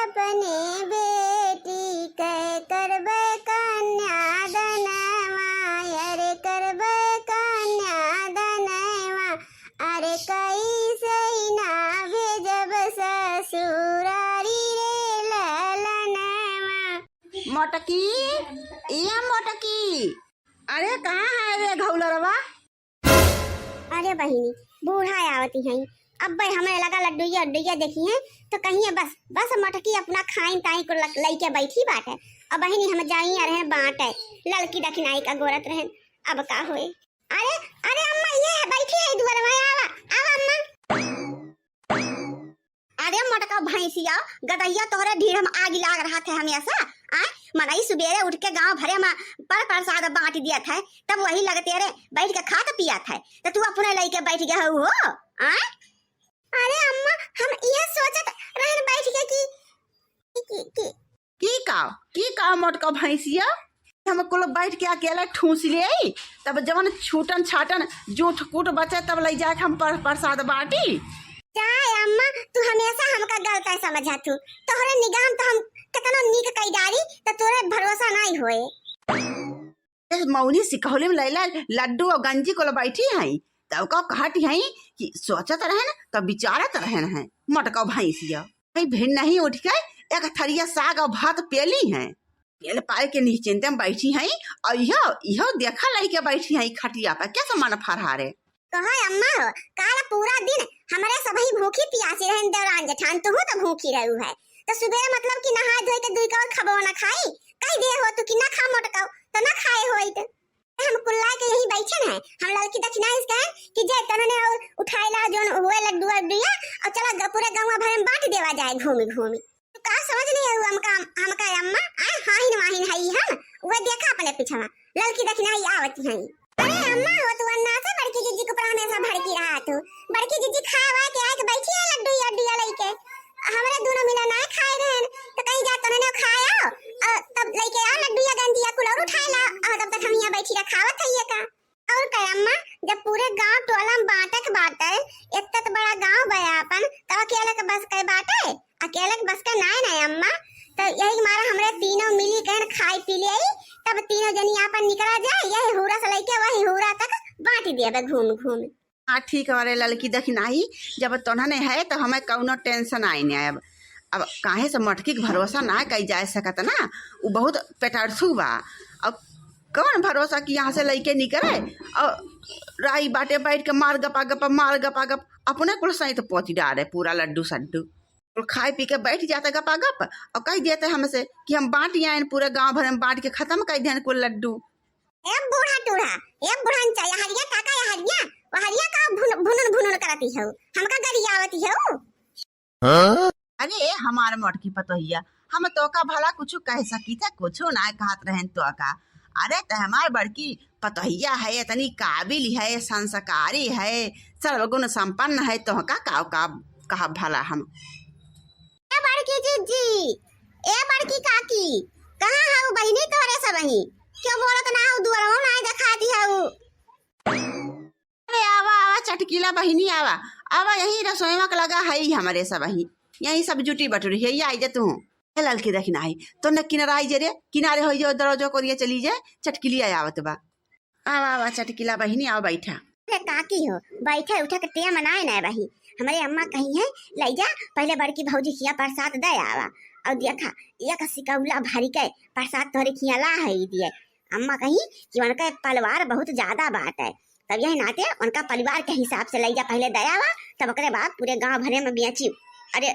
अपने बेटी के करबे कन्यादानवा, अरे करबे कन्यादानवा, अरे कैसे ना भेजब ससुरारी रे ललनवा। मोटकी, ये मोटकी, अरे कहाँ है रे घौलरवा? अरे बहिनी बूढ़ा आवती हैं, अब भाई हमें लगा लड्डूया उड्डूया देखी हैं तो कहिए बस बस मटकी अपना खाइन ताई को लइके बैठी बात है। अब बहिनी हम जाई आ रहे बाँट है लड़की दखिनाई का गोरत रहे, अब का होए। अरे अरे अम्मा ये है बैठी है दुआर में, आवा आवा अम्मा। अरे मटका भैंसिया गदैया तोहरे ढीर हम आग लाग रहा थे हमेशा। आए मनई सुबेरे उठ के गांव भरे में पर प्रसाद बांट दिया था, तब वही लगते रे बैठ के खाता पिया था, तो तू अपने लइके बैठ गया हो। आए अरे अम्मा हम ये सोचत रहन बैठ के की का मोटका भैंसिया हम कुल बैठ के अकेला ठूस ले, तब जवन छूटन छाटन जूठ कूट बचे तब ले जाके हम प्रसाद बांटी। जाए अम्मा तू हमेशा हमका गलत समझा तू, तोहरे निगाह तो हम कितना नीक कई डारी तो तोरे भरोसा नहीं होए। मौनी सिकौली में लैला लड्डू और गंजी को बैठी हैं, तब का कहती हैं कि सोचत रहन तब विचारत रहन है। मटका भैंसिया भिन्न नहीं उठ के एक थरिया साग और भात पेली हैं, पेल पाए के निश्चिंत में बैठी हैं, और यह देखा लाई के बैठी हैं खटिया पर। क्या समान फरहारे कहा अम्मा हो काला पूरा दिन हमारे सभी भूखी प्यासी रहन दौरान जेठान तू तो भूखी रहू है, तो सुबह मतलब कि नहा धोई के दुई का खबो ना खाई कई दे हो तू कि ना खा मोटका तो ना खाए होई तो हम कुल्ला के यही बैठन है। हम लड़की दक्षिणा इसका है कि जे तनने और उठाइला जोन हुए लड्डू अड्डूया और चला पूरे गांव भर में बांट देवा जाए घूमी घूमी। तू का समझ नहीं है हमका अम्मा आ हाहिन वाहिन है हम वो देखा अपने पीछे लड़की दक्षिणा ही आवती है। अरे अम्मा हो तू अन्ना से बड़की जीजी को पर हमेशा भड़की रहा तू, बड़की जीजी खावा के आके बैठी है लड्डू अड्डूया लेके, हमरे दोनों मिला ना खाए रहन तो कहीं जा तने खाया तब लेके आ लड्डू या गंजी या कुल और उठाइला और तब तक हम यहाँ बैठी रहा खावत है का। और कहे अम्मा जब पूरे गांव टोला में बांटक बाटे इतना तो बड़ा गांव बया अपन तब अकेले के बस के बाटे, अकेले के बस के नहीं अम्मा, तो यही मारा हमरे तीनों मिली कहन खाई पी ले तब तीनों जनी यहाँ पर निकला जाए, यही हुरा से लेके वही हुरा तक बांट दिया घूम घूम। हाँ ठीक है लड़की दखिनाई, जब तोहने है तो हमें कौनो टेंशन आई नहीं। अब काहे से मटकी के भरोसा ना कई जा सकत ना, वो बहुत पेटारसू बा। अब कौन भरोसा कि यहाँ से लेके निकले और राई बाटे बैठ के मार गपा गप अपने कुल सही तो पोती डाले पूरा लड्डू सड्डू खाए पी के बैठ जाते गपा गप और कह देते हमसे कि हम बांट आए पूरे गांव भर में बांट के खत्म कर दें कुल लड्डू। ए बूढ़ा टूढ़ा ए बुढ़ान चाहिए हरिया काका या हरिया वो हरिया का भुनन करती है हमका गरिया आवती है। अरे हमारे मटकी पतोहिया हम तो का भला कुछ कह सकी थे, कुछ ना कहत रहन तो का। अरे तो हमारे बड़की पतोहिया है, इतनी काबिल है, संस्कारी है, सर्वगुण संपन्न है, तो का कहा भला हम। ए बड़की जीजी ए बड़की काकी कहाँ है वो बहिनी तोरे सब वही क्यों बोलत ना हो दुआरवा ना दिखाती है वो। अरे आवा चटकीला बहिनी आवा यही रसोईवा का लगा है ही हमारे सब वही यही सब जुटी बटुरी है, आई जा तू लड़की देखना आई तो न किनारा जे रे किनारे हो जो दरवाजो को चली जाए चटकीली आवत बा। आवा चटकीला बहिनी आओ बैठा। अरे काकी हो बैठे उठे के टे मनाए ना बही, हमारे अम्मा कही है ले जा पहले बड़की भौजी खिया प्रसाद दे आवा और देखा एक सिकौला भरी के प्रसाद तोहरे खिया ला है दिए। अम्मा कही कि उनका परिवार बहुत ज्यादा बात है, तब यही नाते उनका परिवार के हिसाब से ले जा पहले दे आवा तब ओकरे बाद पूरे गांव भरे में बेची। अरे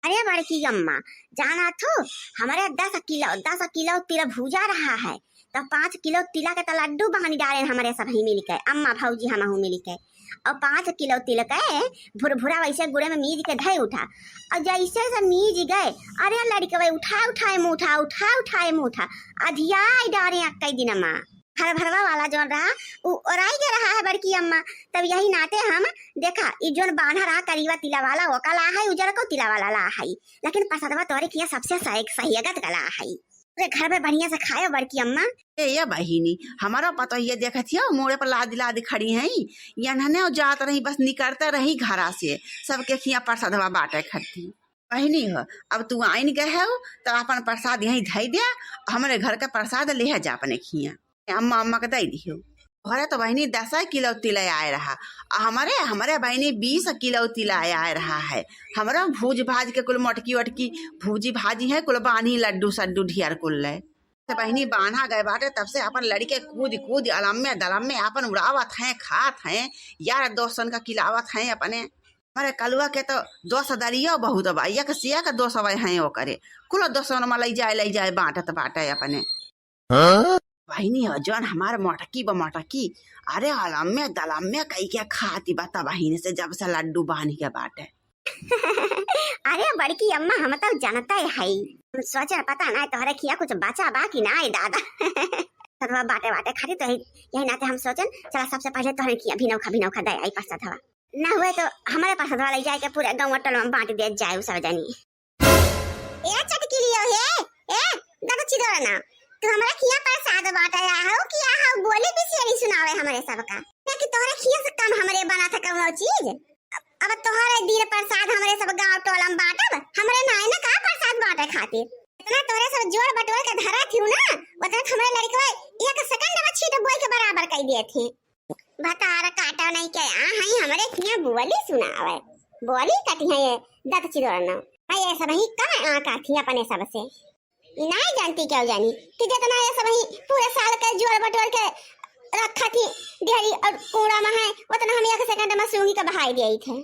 अरे बड़की अम्मा जाना तो हमारे 10 किलो तिल भूजा रहा है, तो 5 किलो तिला के तो लड्डू बहानी डाले हमारे सब ही मिल के अम्मा भौजी हम मिल के, और 5 किलो तिल के भुरभुरा वैसे गुड़े में मीज के धई उठा और जैसे से मीज गए अरे लड़के वही उठाए मुठा अधिया डारे कई दिन अम्मा भरवा वाला जो रहा वो ओराई के रहा है बड़की अम्मा। तब यही नाते हम देखा ई जोन बांधा रहा करीबा तिला वाला वो कला है उजर को तिला वाला ला है, लेकिन प्रसादवा तोरे किया सबसे सहीगत कला है घर में बढ़िया से खाए बड़की अम्मा। ये बहिनी हमारा पता ये देखा थी मोड़े पर लाद खड़ी है या जात रही बस निकलते रही घरा से सबके खिया प्रसादवा बांटे खड़ी। बहनी हो, अब तू आइन गए हो तो अपन प्रसाद यहीं धई दिया, हमारे घर का प्रसाद ले जा अपने खिया, अम्मा अम्मा के दे दियो। घरे तो बहनी 10 किलो तिल आए रहा, हमारे हमारे बहनी 20 किलो तिल आए रहा है। हमारा भूज भाज के कुल मटकी वटकी भूजी भाजी है, कुल बानी लड्डू सड्डू ढियर कुल है। तो बहनी बांधा गए बाटे, तब से अपन लड़के कूद कूद अलम्मे दलम्मे अपन उड़ावत हैं, खात हैं, यार दोस्तन का खिलावत हैं अपने। हमारे कलुआ के तो दोस्त दरिया बहुत बा, एक सिया का दोस्त हैं वो करे, कुल दोस्तन में ले जाए बांटत बाटे अपने। बहनी हो जौन हमार मटकी ब मटकी, अरे अलम्मे दलम्मे कई के खाती बता बहनी से जब से लड्डू बांध के बाटे। अरे बड़की अम्मा हम तो जानता है, सोचे पता ना तोहरे खिया कुछ बचा बा कि ना दादा। सदवा बाटे बाटे खाती तो यही नाते हम सोचन चला सबसे पहले तोहरे खिया भिनौखा दे आई प्रसाद हवा, ना हुए तो हमारे प्रसाद ले जाए के पूरे गांव टोल में बांट दे जाए सब जानी। ए चटकी लियो हे, ए दादा चिदोरा ना तू हमारे खिया प्रसाद बांटा हो किया हो, बोली भी शेरी सुनावे हमारे सबका कि तोहरे खिया से कम हमारे बना था कौनो चीज। अब तोहरे दिन प्रसाद हमारे सब गांव टोला में बांटब, हमारे नाय ना का प्रसाद बांटे खातिर इतना तोरे सब जोड़ बटोर के धरा थी ना, उतना हमारे लड़के एक सेकंड में छीट बोई के बराबर कर दिए थे। बता रे काटा नहीं के हां हमारे खिया बोली सुनावे, बोली कटी है ये दत चिदोरा ना ये सब ही कम आ का थी अपने सब से नहीं जानती क्या जानी कि जितना ये सब ही पूरे साल के जोड़ बटोर के रखा थी डेहरी और कूड़ा में है, उतना हम एक सेकंड में सूंघी के बहाई दिए थे।